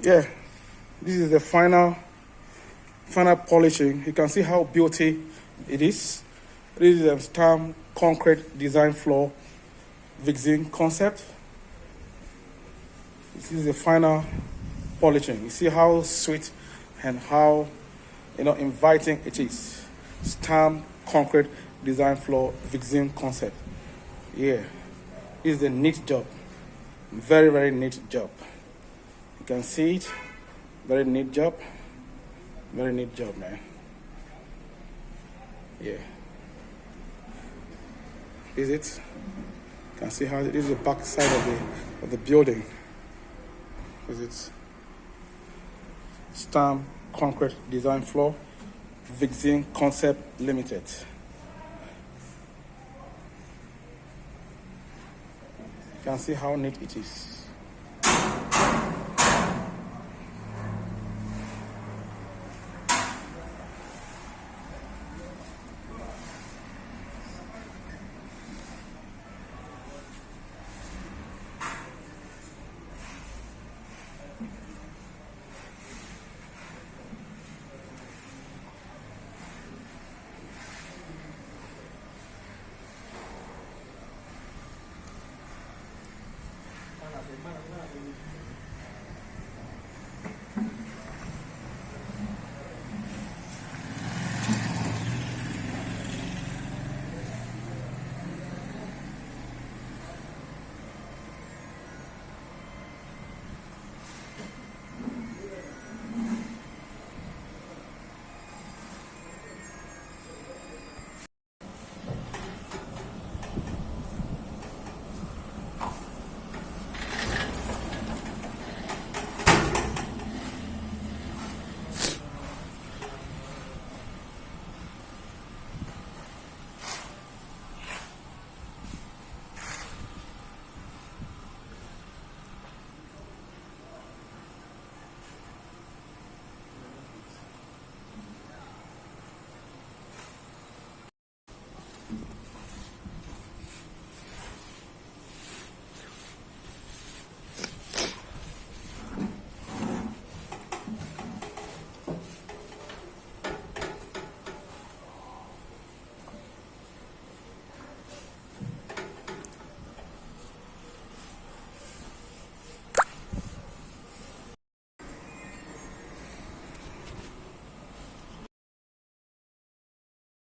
Yeah, this is the final polishing. You can see how beauty it is. This is a stamp concrete design floor, Vicxximconcept. This is the final polishing. You see how sweet and how inviting it is. Stamp concrete design floor, Vicxximconcept. Yeah, it's a neat job. Very, very neat job. You can see it. Very neat job. Very neat job, man. Yeah. Is it? You can see how it is the back side of the building. Is it? Stamp concrete design floor, Vicxximconcept Ltd. You can see how neat it is.